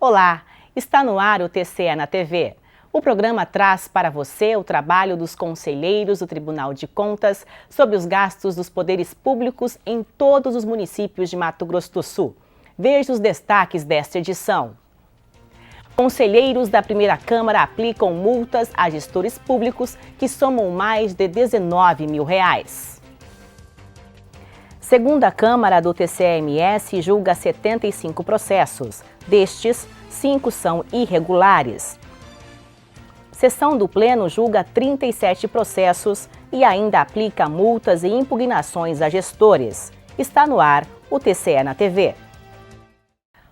Olá, está no ar o TCE na TV. O programa traz para você o trabalho dos conselheiros do Tribunal de Contas sobre os gastos dos poderes públicos em todos os municípios de Mato Grosso do Sul. Veja os destaques desta edição. Conselheiros da primeira Câmara aplicam multas a gestores públicos que somam mais de R$19 mil. Segunda Câmara do TCE-MS julga 75 processos. Destes, 5 são irregulares. Sessão do Pleno julga 37 processos e ainda aplica multas e impugnações a gestores. Está no ar o TCE na TV.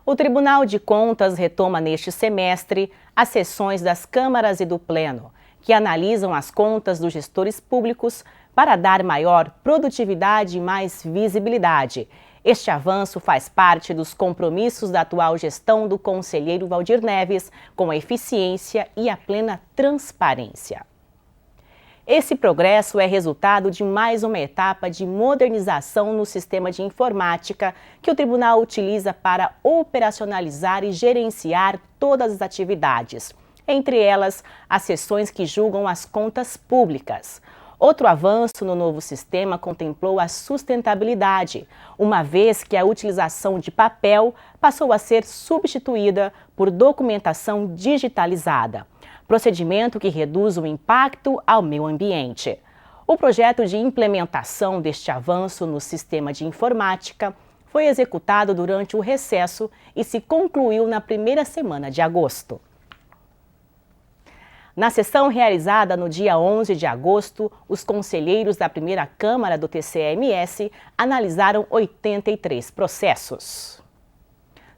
O Tribunal de Contas retoma neste semestre as sessões das câmaras e do Pleno, que analisam as contas dos gestores públicos para dar maior produtividade e mais visibilidade. Este avanço faz parte dos compromissos da atual gestão do conselheiro Valdir Neves com a eficiência e a plena transparência. Esse progresso é resultado de mais uma etapa de modernização no sistema de informática que o tribunal utiliza para operacionalizar e gerenciar todas as atividades, entre elas as sessões que julgam as contas públicas. Outro avanço no novo sistema contemplou a sustentabilidade, uma vez que a utilização de papel passou a ser substituída por documentação digitalizada, procedimento que reduz o impacto ao meio ambiente. O projeto de implementação deste avanço no sistema de informática foi executado durante o recesso e se concluiu na primeira semana de agosto. Na sessão realizada no dia 11 de agosto, os conselheiros da primeira Câmara do TCE-MS analisaram 83 processos.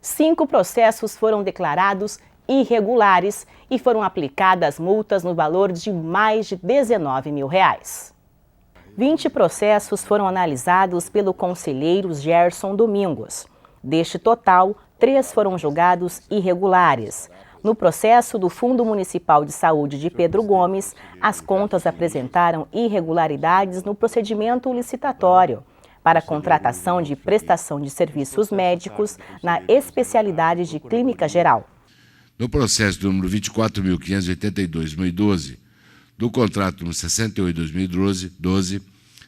5 processos foram declarados irregulares e foram aplicadas multas no valor de mais de R$19 mil. 20 processos foram analisados pelo conselheiro Gerson Domingos. Deste total, 3 foram julgados irregulares. No processo do Fundo Municipal de Saúde de Pedro Gomes, as contas apresentaram irregularidades no procedimento licitatório para a contratação de prestação de serviços médicos na especialidade de clínica geral. No processo número 24.582/2012, do contrato número 68/2012,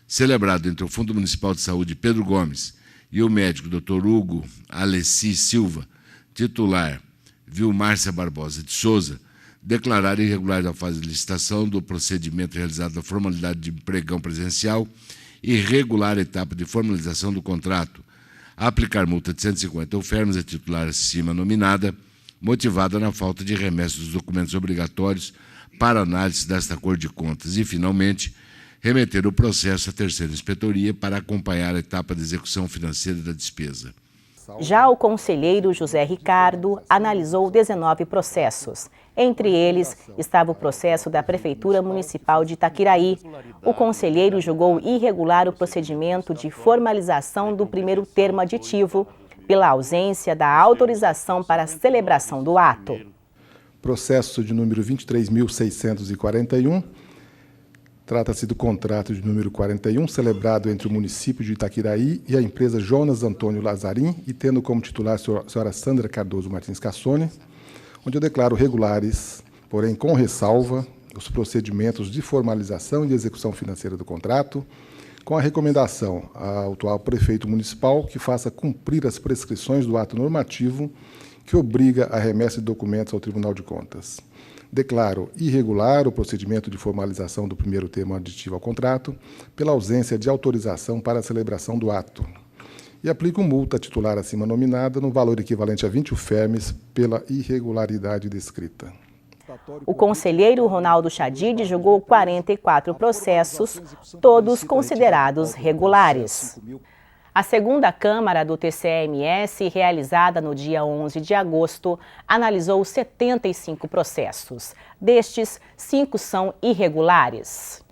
celebrado entre o Fundo Municipal de Saúde Pedro Gomes e o médico Dr. Hugo Alessi Silva, titular Vilmárcia Barbosa de Souza, declarar irregular a fase de licitação do procedimento realizado na formalidade de pregão presencial e irregular a etapa de formalização do contrato, a aplicar multa de 150 UFERMS a titular acima nominada, motivada na falta de remessa dos documentos obrigatórios para análise desta Cor de Contas e, finalmente, remeter o processo à terceira inspetoria para acompanhar a etapa de execução financeira da despesa. Já o conselheiro José Ricardo analisou 19 processos. Entre eles estava o processo da Prefeitura Municipal de Itaquiraí. O conselheiro julgou irregular o procedimento de formalização do primeiro termo aditivo, pela ausência da autorização para a celebração do ato. Processo de número 23.641. Trata-se do contrato de número 41, celebrado entre o município de Itaquiraí e a empresa Jonas Antônio Lazarim, e tendo como titular a senhora Sandra Cardoso Martins Cassone, onde eu declaro regulares, porém com ressalva, os procedimentos de formalização e execução financeira do contrato, com a recomendação ao atual prefeito municipal que faça cumprir as prescrições do ato normativo que obriga a remessa de documentos ao Tribunal de Contas. Declaro irregular o procedimento de formalização do primeiro termo aditivo ao contrato, pela ausência de autorização para a celebração do ato. E aplico multa titular acima nominada no valor equivalente a 20 UFERMS pela irregularidade descrita. O conselheiro Ronaldo Chadid julgou 44 processos, todos considerados regulares. A segunda Câmara do TCE-MS, realizada no dia 11 de agosto, analisou 75 processos. Destes, 5 são irregulares.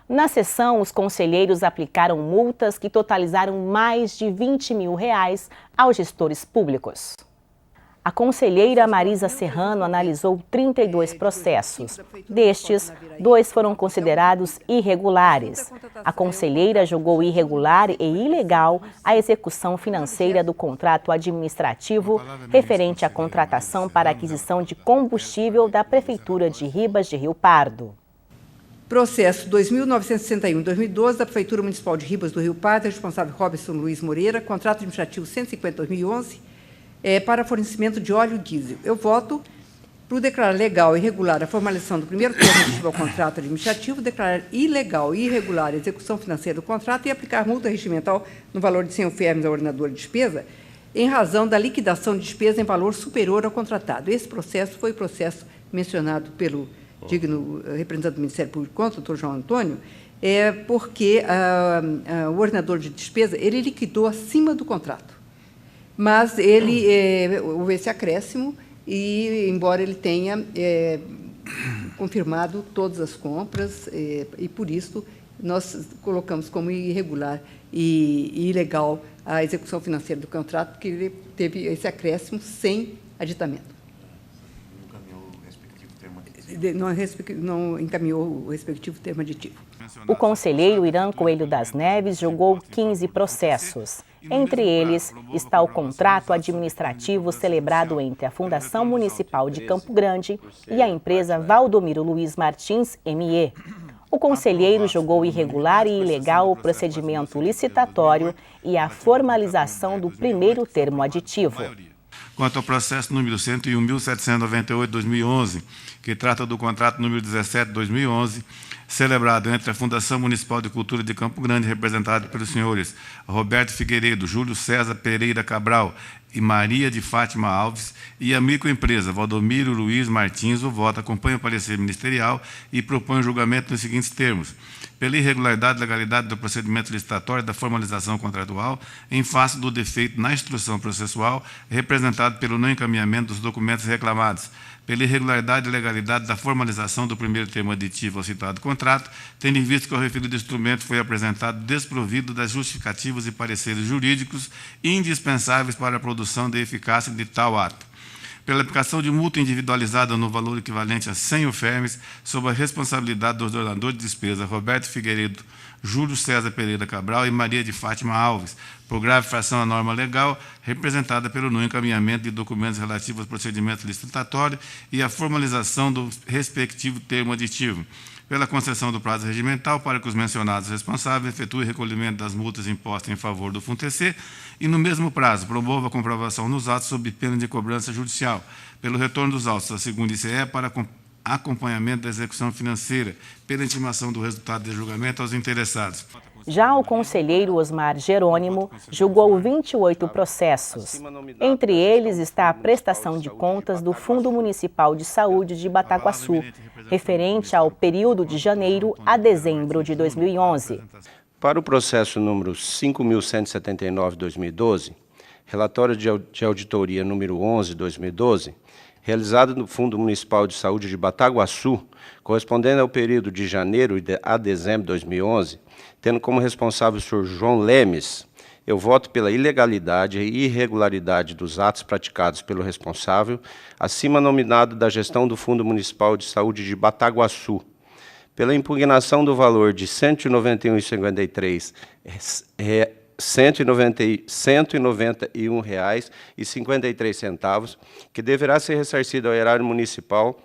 Na sessão, os conselheiros aplicaram multas que totalizaram mais de R$20 mil aos gestores públicos. A conselheira Marisa Serrano analisou 32 processos. Destes, 2 foram considerados irregulares. A conselheira julgou irregular e ilegal a execução financeira do contrato administrativo referente à contratação para aquisição de combustível da Prefeitura de Ribas de Rio Pardo. Processo 2.961/2012 da Prefeitura Municipal de Ribas do Rio Pardo, responsável Robson Luiz Moreira, contrato administrativo 150/2011, para fornecimento de óleo diesel. Eu voto por declarar legal e irregular a formalização do primeiro termo relativo ao contrato administrativo, declarar ilegal e irregular a execução financeira do contrato e aplicar multa regimental no valor de 100 UFRs ao ordenador de despesa, em razão da liquidação de despesa em valor superior ao contratado. Esse processo foi o processo mencionado pelo digno representante do Ministério Público contra o doutor João Antônio, porque o ordenador de despesa ele liquidou acima do contrato. Mas houve esse acréscimo e, embora ele tenha confirmado todas as compras, e por isso nós colocamos como irregular e ilegal a execução financeira do contrato, porque ele teve esse acréscimo sem aditamento. Não encaminhou o respectivo termo aditivo. O conselheiro Irã Coelho das Neves julgou 15 processos. Entre eles está o contrato administrativo celebrado entre a Fundação Municipal de Campo Grande e a empresa Valdomiro Luiz Martins, ME. O conselheiro julgou irregular e ilegal o procedimento licitatório e a formalização do primeiro termo aditivo. Quanto ao processo número 101.798/2011, que trata do contrato número 17/2011, celebrado entre a Fundação Municipal de Cultura de Campo Grande, representada pelos senhores Roberto Figueiredo, Júlio César Pereira Cabral e Maria de Fátima Alves, e a microempresa Valdomiro Luiz Martins, o voto acompanha o parecer ministerial e propõe o julgamento nos seguintes termos: pela irregularidade e legalidade do procedimento licitatório da formalização contratual, em face do defeito na instrução processual, representado pelo não encaminhamento dos documentos reclamados, pela irregularidade e legalidade da formalização do primeiro termo aditivo ao citado contrato, tendo em vista que o referido instrumento foi apresentado desprovido das justificativas e pareceres jurídicos indispensáveis para a produção da eficácia de tal ato. Pela aplicação de multa individualizada no valor equivalente a 100 UFRs, sob a responsabilidade do ordenador de despesa Roberto Figueiredo, Júlio César Pereira Cabral e Maria de Fátima Alves, por grave infração à norma legal, representada pelo não encaminhamento de documentos relativos ao procedimento licitatório e à formalização do respectivo termo aditivo, pela concessão do prazo regimental para que os mencionados responsáveis efetuem recolhimento das multas impostas em favor do FUNTC e, no mesmo prazo, promova a comprovação nos autos sob pena de cobrança judicial, pelo retorno dos autos da segunda ICE para acompanhamento da execução financeira, pela intimação do resultado de julgamento aos interessados. Já o conselheiro Osmar Jerônimo julgou 28 processos. Entre eles está a prestação de contas do Fundo Municipal de Saúde de Bataguaçu, referente ao período de janeiro a dezembro de 2011. Para o processo número 5.179/2012, relatório de auditoria número 11/2012, realizado no Fundo Municipal de Saúde de Bataguaçu, correspondendo ao período de janeiro a dezembro de 2011, tendo como responsável o senhor João Lemes, eu voto pela ilegalidade e irregularidade dos atos praticados pelo responsável, acima nominado da gestão do Fundo Municipal de Saúde de Bataguaçu, pela impugnação do valor de R$ 191,53, R$ 191,53, que deverá ser ressarcido ao erário municipal,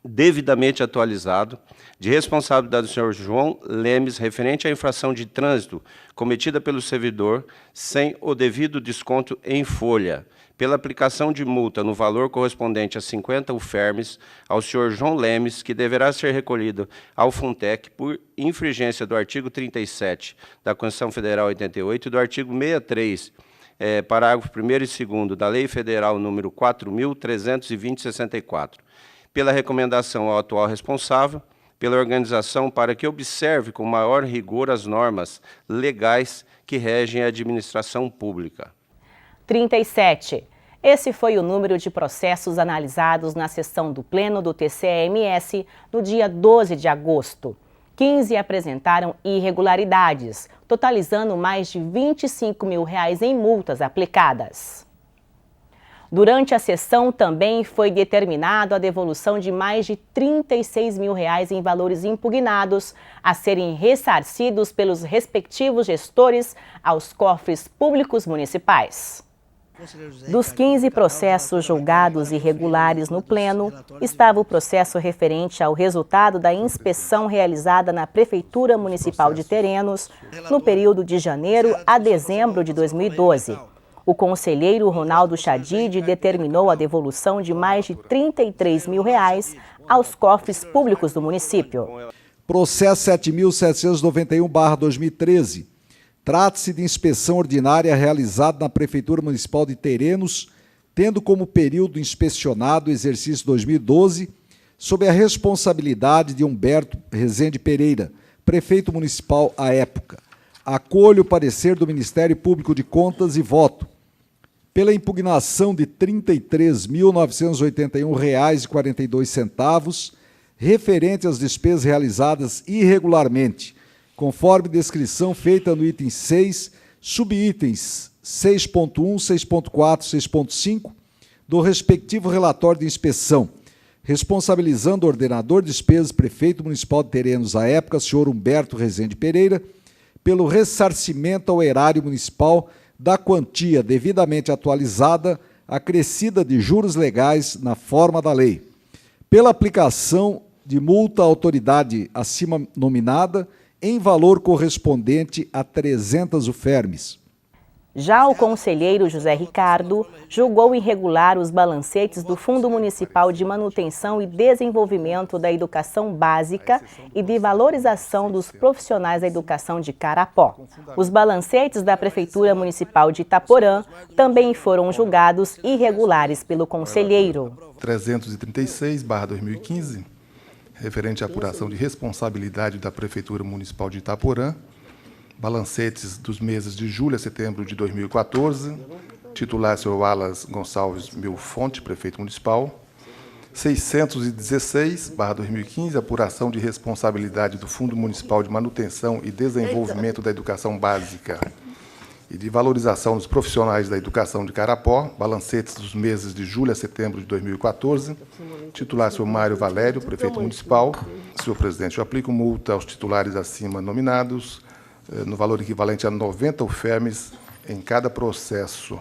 devidamente atualizado, de responsabilidade do senhor João Lemes, referente à infração de trânsito cometida pelo servidor, sem o devido desconto em folha, pela aplicação de multa no valor correspondente a 50 UFRs ao senhor João Lemes, que deverá ser recolhido ao FUNTEC por infringência do artigo 37 da Constituição Federal 88 e do artigo 63, parágrafo 1º e 2º da Lei Federal número 4.320/64, pela recomendação ao atual responsável, pela organização para que observe com maior rigor as normas legais que regem a administração pública. 37. Esse foi o número de processos analisados na sessão do Pleno do TCE-MS no dia 12 de agosto. 15 apresentaram irregularidades, totalizando mais de R$ 25 mil em multas aplicadas. Durante a sessão também foi determinado a devolução de mais de R$ 36 mil em valores impugnados a serem ressarcidos pelos respectivos gestores aos cofres públicos municipais. Dos 15 processos julgados irregulares no Pleno, estava o processo referente ao resultado da inspeção realizada na Prefeitura Municipal de Terenos no período de janeiro a dezembro de 2012. O conselheiro Ronaldo Chadid determinou a devolução de mais de R$ 33 mil aos cofres públicos do município. Processo 7.791/2013. Trata-se de inspeção ordinária realizada na Prefeitura Municipal de Terenos, tendo como período inspecionado o exercício 2012, sob a responsabilidade de Humberto Rezende Pereira, prefeito municipal à época. Acolho o parecer do Ministério Público de Contas e voto pela impugnação de R$ 33.981,42, referente às despesas realizadas irregularmente, conforme descrição feita no item 6, subitens 6.1, 6.4, 6.5, do respectivo relatório de inspeção, responsabilizando o ordenador de despesas, prefeito municipal de Terenos à época, senhor Humberto Rezende Pereira, pelo ressarcimento ao erário municipal da quantia devidamente atualizada, acrescida de juros legais na forma da lei, pela aplicação de multa à autoridade acima nominada, em valor correspondente a 300 ufermes. Já o conselheiro José Ricardo julgou irregular os balancetes do Fundo Municipal de Manutenção e Desenvolvimento da Educação Básica e de Valorização dos Profissionais da Educação de Carapó. Os balancetes da Prefeitura Municipal de Itaporã também foram julgados irregulares pelo conselheiro. 336/2015, referente à apuração de responsabilidade da Prefeitura Municipal de Itaporã, balancetes dos meses de julho a setembro de 2014, titular senhor Wallace Gonçalves Milfonte, prefeito municipal. 616/2015, apuração de responsabilidade do Fundo Municipal de Manutenção e Desenvolvimento da Educação Básica e de Valorização dos Profissionais da Educação de Carapó, balancetes dos meses de julho a setembro de 2014, titular senhor Mário Valério, prefeito municipal. Senhor presidente, eu aplico multa aos titulares acima nominados, no valor equivalente a 90 ufermes em cada processo,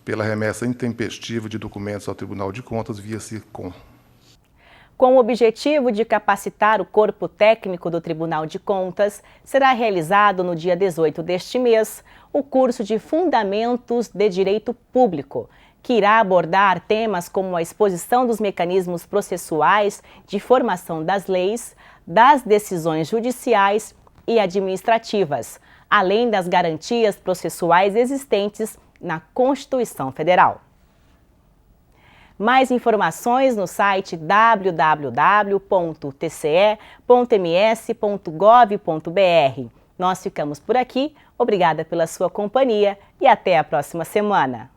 pela remessa intempestiva de documentos ao Tribunal de Contas via SIRCOM. Com o objetivo de capacitar o corpo técnico do Tribunal de Contas, será realizado no dia 18 deste mês o curso de Fundamentos de Direito Público, que irá abordar temas como a exposição dos mecanismos processuais de formação das leis, das decisões judiciais e administrativas, além das garantias processuais existentes na Constituição Federal. Mais informações no site www.tce.ms.gov.br. Nós ficamos por aqui, obrigada pela sua companhia e até a próxima semana.